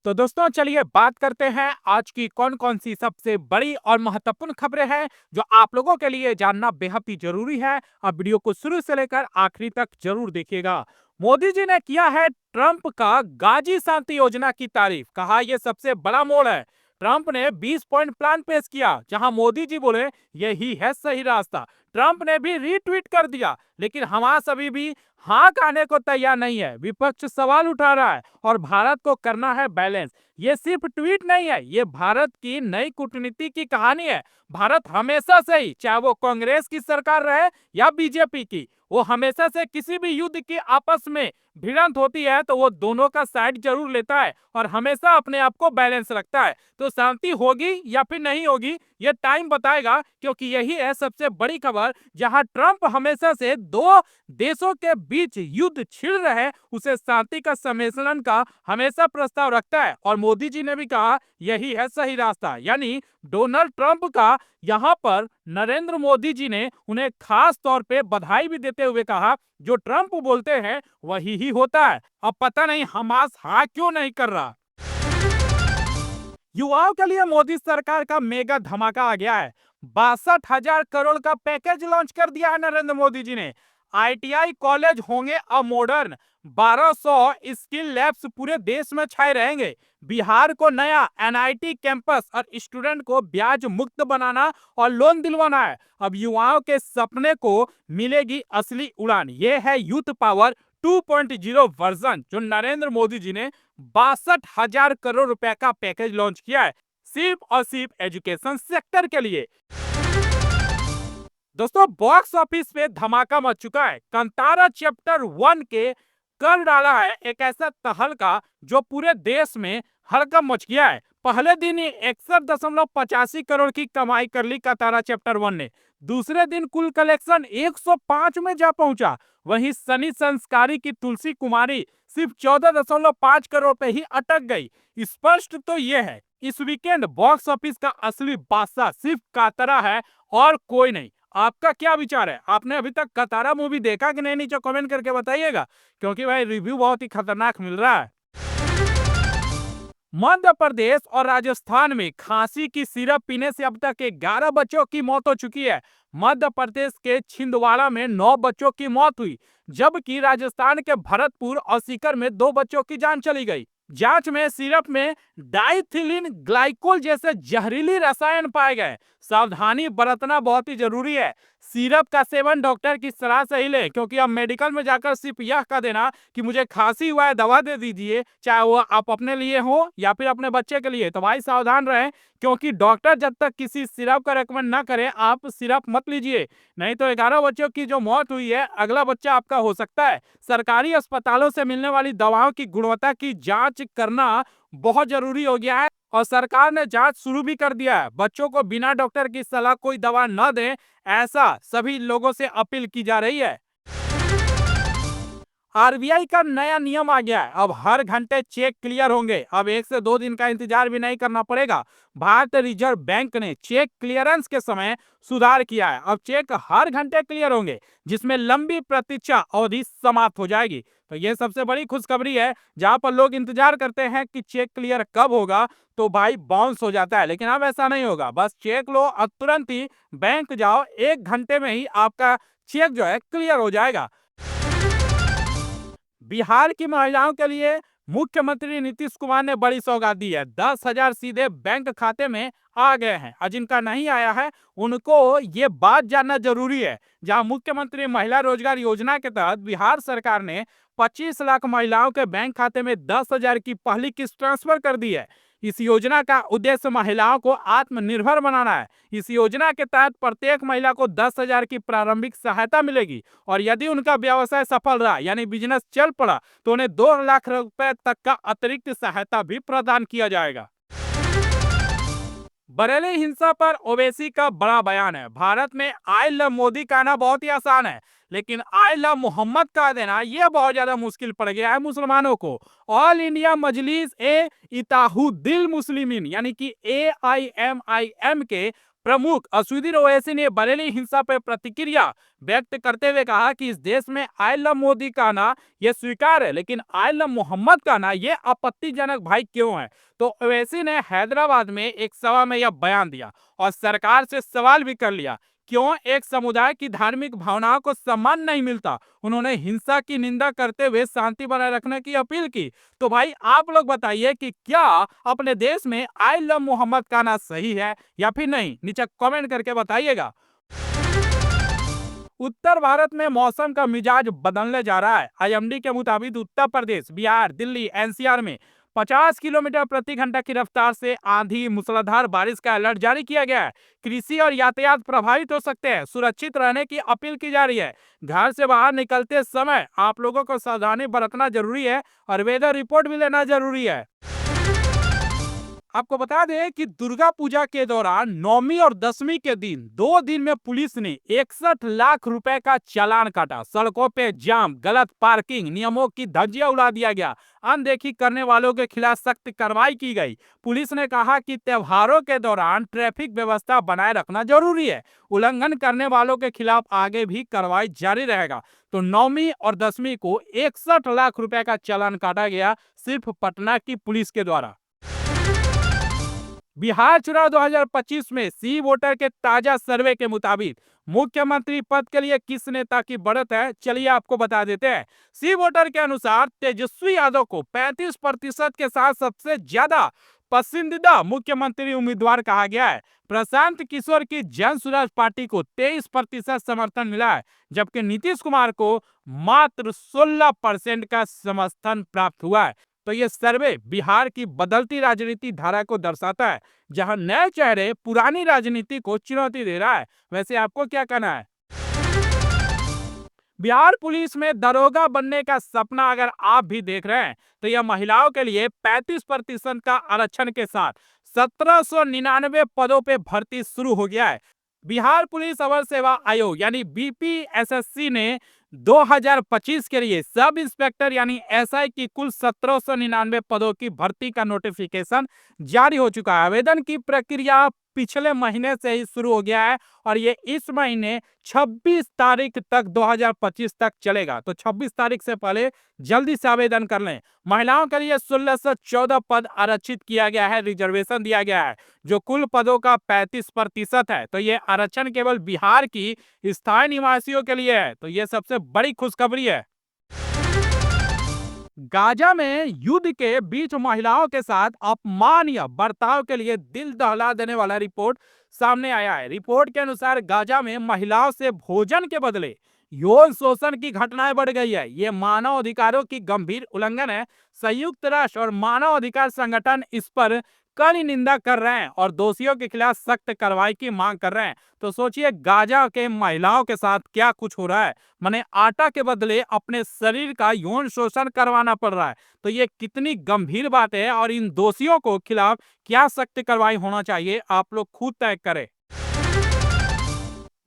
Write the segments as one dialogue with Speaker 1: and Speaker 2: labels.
Speaker 1: तो दोस्तों चलिए बात करते हैं आज की कौन कौन सी सबसे बड़ी और महत्वपूर्ण खबरें हैं जो आप लोगों के लिए जानना बेहद ही जरूरी है। अब वीडियो को शुरू से लेकर आखिरी तक जरूर देखिएगा। मोदी जी ने किया है ट्रंप का गाजी शांति योजना की तारीफ, कहा यह सबसे बड़ा मोड़ है। ट्रंप ने 20 पॉइंट प्लान पेश किया जहां मोदी जी बोले यही है सही रास्ता। ट्रंप ने भी रीट्वीट कर दिया, लेकिन हमास अभी भी हाँ कहने को तैयार नहीं है। विपक्ष सवाल उठा रहा है और भारत को करना है बैलेंस। ये सिर्फ ट्वीट नहीं है, ये भारत की नई कूटनीति की कहानी है। भारत हमेशा से ही, चाहे वो कांग्रेस की सरकार रहे या बीजेपी की, वो हमेशा से किसी भी युद्ध की आपस में भिड़ंत होती है तो वो दोनों का साइड जरूर लेता है और हमेशा अपने आप को बैलेंस रखता है। तो शांति होगी या फिर नहीं होगी ये टाइम बताएगा, क्योंकि यही है सबसे बड़ी खबर। जहां ट्रंप हमेशा से दो देशों के बीच युद्ध छिड़ रहे उसे शांति का सम्मेलन का हमेशा प्रस्ताव रखता है और मोदी जी ने भी कहा यही है सही रास्ता। यानी डोनाल्ड ट्रंप का यहां पर नरेंद्र मोदी जी ने उन्हें खास तौर पे बधाई भी देते हुए कहा जो ट्रंप बोलते हैं वही ही होता है। अब पता नहीं हमास हाँ क्यों नहीं कर रहा। युवाओं के लिए मोदी सरकार का मेगा धमाका आ गया है। 62,000 करोड़ का पैकेज लॉन्च कर दिया है नरेंद्र मोदी जी ने। आईटीआई कॉलेज होंगे अब मॉडर्न, 1200 स्किल लैब्स पूरे देश में छाए रहेंगे। बिहार को नया एनआईटी कैंपस और स्टूडेंट को ब्याज मुक्त बनाना और लोन दिलवाना है। अब युवाओं के सपने को मिलेगी असली उड़ान। ये है यूथ पावर 2.0 वर्जन जो नरेंद्र मोदी जी ने 62,000 करोड़ रुपए का पैकेज लॉन्च किया है सिर्फ और सिर्फ एजुकेशन सेक्टर के लिए। दोस्तों बॉक्स ऑफिस पे धमाका मच चुका है। कंतारा चैप्टर 1 के कर डाला है एक ऐसा तहलका जो पूरे देश में हड़कंप मच गया है। पहले दिन ही 61.85 करोड़ की कमाई कर ली कंतारा चैप्टर 1 ने। दूसरे दिन कुल कलेक्शन 105 में जा पहुंचा। वहीं सनी संस्कारी की तुलसी कुमारी सिर्फ 14.5 करोड़ पे ही अटक गई। स्पष्ट तो यह है इस वीकेंड बॉक्स ऑफिस का असली बादशाह सिर्फ कांतारा है और कोई नहीं। आपका क्या विचार है? आपने अभी तक कांतारा मूवी देखा कि नहीं? नीचे कमेंट करके बताइएगा, क्योंकि भाई रिव्यू बहुत ही खतरनाक मिल रहा है। मध्य प्रदेश और राजस्थान में खांसी की सिरप पीने से अब तक 11 बच्चों की मौत हो चुकी है। मध्य प्रदेश के छिंदवाड़ा में 9 बच्चों की मौत हुई, जबकि राजस्थान के भरतपुर और सीकर में 2 बच्चों की जान चली गई। जांच में सिरप में डाइथिलीन ग्लाइकोल जैसे जहरीली रसायन पाए गए। सावधानी बरतना बहुत ही जरूरी है। सिरप का सेवन डॉक्टर की सलाह से ही ले, क्योंकि अब मेडिकल में जाकर सिर्फ यह कह देना कि मुझे खांसी हुआ है दवा दे दीजिए, चाहे वो आप अपने लिए हो या फिर अपने बच्चे के लिए, तो भाई सावधान रहें, क्योंकि डॉक्टर जब तक किसी सिरप का रेकमेंड ना करे आप सिरप मत लीजिए। नहीं तो 11 बच्चों की जो मौत हुई है अगला बच्चा आपका हो सकता है। सरकारी अस्पतालों से मिलने वाली दवाओं की गुणवत्ता की जांच करना बहुत जरूरी हो गया है और सरकार ने जांच शुरू भी कर दिया है। बच्चों को बिना डॉक्टर की सलाह कोई दवा न दें, ऐसा सभी लोगों से अपील की जा रही है। आरबीआई का नया नियम आ गया है। अब हर घंटे चेक क्लियर होंगे। अब 1 से 2 दिन का इंतजार भी नहीं करना पड़ेगा। भारतीय रिजर्व बैंक ने चेक क्लियरेंस के समय सुधार किया है। अब चेक हर घंटे क्लियर होंगे, जिसमें लंबी प्रतीक्षा अवधि समाप्त हो जाएगी। तो ये सबसे बड़ी खुशखबरी है। जहां पर लोग इंतजार करते हैं कि चेक क्लियर कब होगा, तो भाई बाउंस हो जाता है, लेकिन अब ऐसा नहीं होगा। बस चेक लो और तुरंत ही बैंक जाओ, 1 घंटे में ही आपका चेक जो है क्लियर हो जाएगा। बिहार की महिलाओं के लिए मुख्यमंत्री नीतीश कुमार ने बड़ी सौगात दी है। 10,000 सीधे बैंक खाते में आ गए हैं और जिनका नहीं आया है उनको ये बात जानना जरूरी है। जहां मुख्यमंत्री महिला रोजगार योजना के तहत बिहार सरकार ने 25 लाख महिलाओं के बैंक खाते में 10,000 की पहली किस्त ट्रांसफर कर दी है। इस योजना का उद्देश्य महिलाओं को आत्मनिर्भर बनाना है। इस योजना के तहत प्रत्येक महिला को 10,000 की प्रारंभिक सहायता मिलेगी और यदि उनका व्यवसाय सफल रहा यानी बिजनेस चल पड़ा तो उन्हें 2 लाख रुपए तक का अतिरिक्त सहायता भी प्रदान किया जाएगा। बरेली हिंसा पर ओवैसी का बड़ा बयान है। भारत में आई लव मोदी कहना बहुत ही आसान है, लेकिन आई लव मोहम्मद कह देना यह बहुत ज्यादा मुश्किल पड़ गया है मुसलमानों को। ऑल इंडिया मजलिस ए इत्तेहादुल मुस्लिमीन यानी कि AIMIM के प्रमुख असदुद्दीन ओवैसी ने बरेली हिंसा पर प्रतिक्रिया व्यक्त करते हुए कहा कि इस देश में आई लव मोदी का ना ये स्वीकार है, लेकिन आई लव मोहम्मद का ना ये आपत्तिजनक भाई क्यों है। तो ओवैसी ने हैदराबाद में एक सभा में यह बयान दिया और सरकार से सवाल भी कर लिया, क्यों एक समुदाय की धार्मिक भावनाओं को सम्मान नहीं मिलता। उन्होंने हिंसा की निंदा करते हुए शांति बनाए रखने की अपील की। तो भाई आप लोग बताइए कि क्या अपने देश में आई लव मोहम्मद का ना सही है या फिर नहीं, नीचे कमेंट करके बताइएगा। उत्तर भारत में मौसम का मिजाज बदलने जा रहा है। आईएमडी के मुताबिक उत्तर प्रदेश, बिहार, दिल्ली, एनसीआर में 50 किलोमीटर प्रति घंटा की रफ्तार से आंधी, मूसलाधार बारिश का अलर्ट जारी किया गया है। कृषि और यातायात प्रभावित हो सकते हैं, सुरक्षित रहने की अपील की जा रही है। घर से बाहर निकलते समय आप लोगों को सावधानी बरतना जरूरी है और वेदर रिपोर्ट भी लेना जरूरी है। आपको बता दें कि दुर्गा पूजा के दौरान 9वीं और 10वीं के दिन 2 दिन में पुलिस ने 61 लाख रुपए का चालान काटा। सड़कों पे जाम, गलत पार्किंग, नियमों की धज्जियां उड़ा दिया गया। अनदेखी करने वालों के खिलाफ सख्त कार्रवाई की गई। पुलिस ने कहा कि त्योहारों के दौरान ट्रैफिक व्यवस्था बनाए रखना जरूरी है। उल्लंघन करने वालों के खिलाफ आगे भी कार्रवाई जारी रहेगा। तो 9वीं और 10वीं को 61 लाख रुपए का चालान काटा गया, सिर्फ पटना की पुलिस के द्वारा। बिहार चुनाव 2025 में सी वोटर के ताजा सर्वे के मुताबिक मुख्यमंत्री पद के लिए किस नेता की बढ़त है, चलिए आपको बता देते हैं। सी वोटर के अनुसार तेजस्वी यादव को 35% के साथ सबसे ज्यादा पसंदीदा मुख्यमंत्री उम्मीदवार कहा गया है। प्रशांत किशोर की जन सुराज पार्टी को 23% समर्थन मिला है, जबकि नीतीश कुमार को मात्र 16% का समर्थन प्राप्त हुआ है। तो ये सर्वे बिहार की बदलती राजनीति धारा को दर्शाता है, जहां नए चेहरे पुरानी राजनीति को चुनौती दे रहा है। वैसे आपको क्या कहना है? बिहार पुलिस में दरोगा बनने का सपना अगर आप भी देख रहे हैं, तो यह महिलाओं के लिए 35% का आरक्षण के साथ 1799 पदों पे भर्ती शुरू हो गया है। बिहार पुलिस अवर सेवा आयोग यानी बीपीएसएससी ने 2025 के लिए सब इंस्पेक्टर यानी एसआई की कुल 1799 पदों की भर्ती का नोटिफिकेशन जारी हो चुका है। आवेदन की प्रक्रिया पिछले महीने से ही शुरू हो गया है और ये इस महीने 26 तारीख तक 2025 तक चलेगा। तो 26 तारीख से पहले जल्दी से आवेदन कर लें। महिलाओं के लिए 1614 पद आरक्षित किया गया है, रिजर्वेशन दिया गया है, जो कुल पदों का 35% है। तो ये आरक्षण केवल बिहार की स्थायी निवासियों के लिए है। तो ये सबसे बड़ी खुशखबरी है। गाजा में युद्ध के बीच महिलाओं के साथ अपमाननीय बर्ताव के लिए दिल दहला देने वाला रिपोर्ट सामने आया है। रिपोर्ट के अनुसार गाजा में महिलाओं से भोजन के बदले यौन शोषण की घटनाएं बढ़ गई है। ये मानव अधिकारों की गंभीर उल्लंघन है। संयुक्त राष्ट्र और मानव अधिकार संगठन इस पर कड़ी निंदा कर रहे हैं और दोषियों के खिलाफ सख्त कार्रवाई की मांग कर रहे हैं। तो सोचिए गाजा के महिलाओं के साथ क्या कुछ हो रहा है। माने आटा के बदले अपने शरीर का यौन शोषण करवाना पड़ रहा है। तो ये कितनी गंभीर बात है और इन दोषियों को खिलाफ क्या सख्त कार्रवाई होना चाहिए, आप लोग खुद तय करें।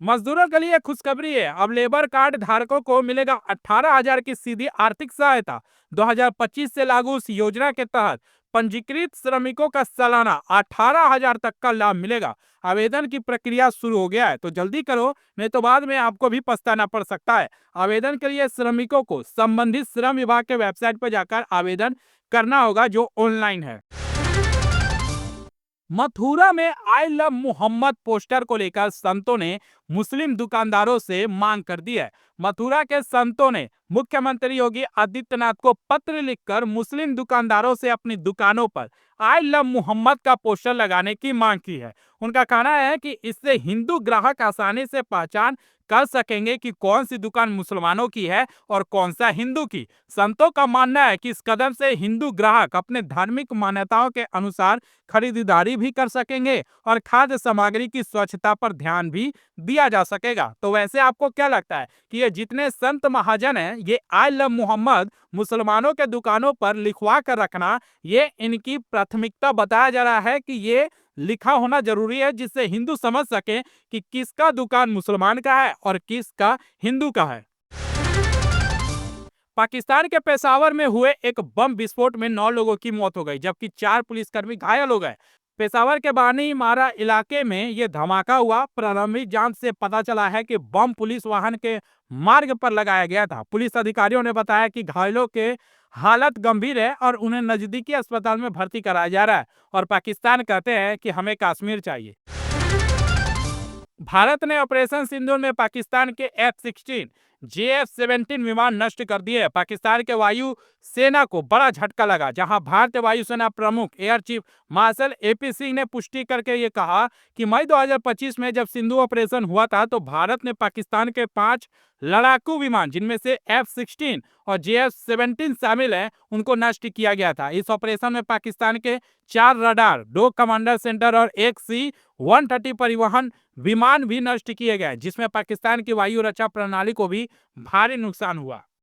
Speaker 1: मजदूरों के लिए खुशखबरी है। अब लेबर कार्ड धारकों को मिलेगा 18,000 की सीधी आर्थिक सहायता। 2025 से लागू इस योजना के तहत पंजीकृत श्रमिकों का सालाना 18,000 तक का लाभ मिलेगा। आवेदन की प्रक्रिया शुरू हो गया है, तो जल्दी करो, नहीं तो बाद में आपको भी पछताना पड़ सकता है। आवेदन के लिए श्रमिकों को संबंधित श्रम विभाग के वेबसाइट पर जाकर आवेदन करना होगा, जो ऑनलाइन है। मथुरा में आई लव मोहम्मद पोस्टर को लेकर संतों ने मुस्लिम दुकानदारों से मांग कर दी है। मथुरा के संतों ने मुख्यमंत्री योगी आदित्यनाथ को पत्र लिखकर मुस्लिम दुकानदारों से अपनी दुकानों पर आई लव मोहम्मद का पोस्टर लगाने की मांग की है। उनका कहना है कि इससे हिंदू ग्राहक आसानी से पहचान कर सकेंगे कि कौन सी दुकान मुसलमानों की है और कौन सा हिंदू की। संतों का मानना है कि इस कदम से हिंदू ग्राहक अपने धार्मिक मान्यताओं के अनुसार खरीदारी भी कर सकेंगे और खाद्य सामग्री की स्वच्छता पर ध्यान भी दिया जा सकेगा। तो वैसे आपको क्या लगता है कि ये जितने संत महाजन हैं, ये आई लव मोहम्मद मुसलमानों के दुकानों पर लिखवा कर रखना, ये इनकी प्राथमिकता बताया जा रहा है कि ये लिखा होना जरूरी है, जिससे हिंदू समझ सके कि किसका दुकान मुसलमान का है और किसका हिंदू का है। पाकिस्तान के पेशावर में हुए एक बम विस्फोट में 9 लोगों की मौत हो गई, जबकि 4 पुलिसकर्मी घायल हो गए। पेशावर के बानी मारा इलाके में ये धमाका हुआ। प्रारंभिक जांच से पता चला है कि बम पुलिस वाहन के मार्ग पर लगाया गया था। पुलिस अधिकारियों ने बताया कि घायलों के हालत गंभीर है और उन्हें नजदीकी अस्पताल में भर्ती कराया जा रहा है। और पाकिस्तान कहते हैं कि हमें कश्मीर चाहिए। भारत ने ऑपरेशन सिंदूर में पाकिस्तान के F-16, JF-17 विमान नष्ट कर दिए। पाकिस्तान के वायु सेना को बड़ा झटका लगा, जहां भारतीय वायुसेना प्रमुख air chief marshal AP Singh ने पुष्टि करके ये कहा कि मई 2025 में जब सिंधु ऑपरेशन हुआ था तो भारत ने पाकिस्तान के 5 लड़ाकू विमान, जिनमें से F-16 और JF-17 शामिल हैं, उनको नष्ट किया गया था। इस ऑपरेशन में पाकिस्तान के 4 रडार, 2 कमांडर सेंटर और 1 C-130 परिवहन विमान भी नष्ट किए गए, जिसमें पाकिस्तान की वायु रक्षा प्रणाली को भी भारी नुकसान हुआ।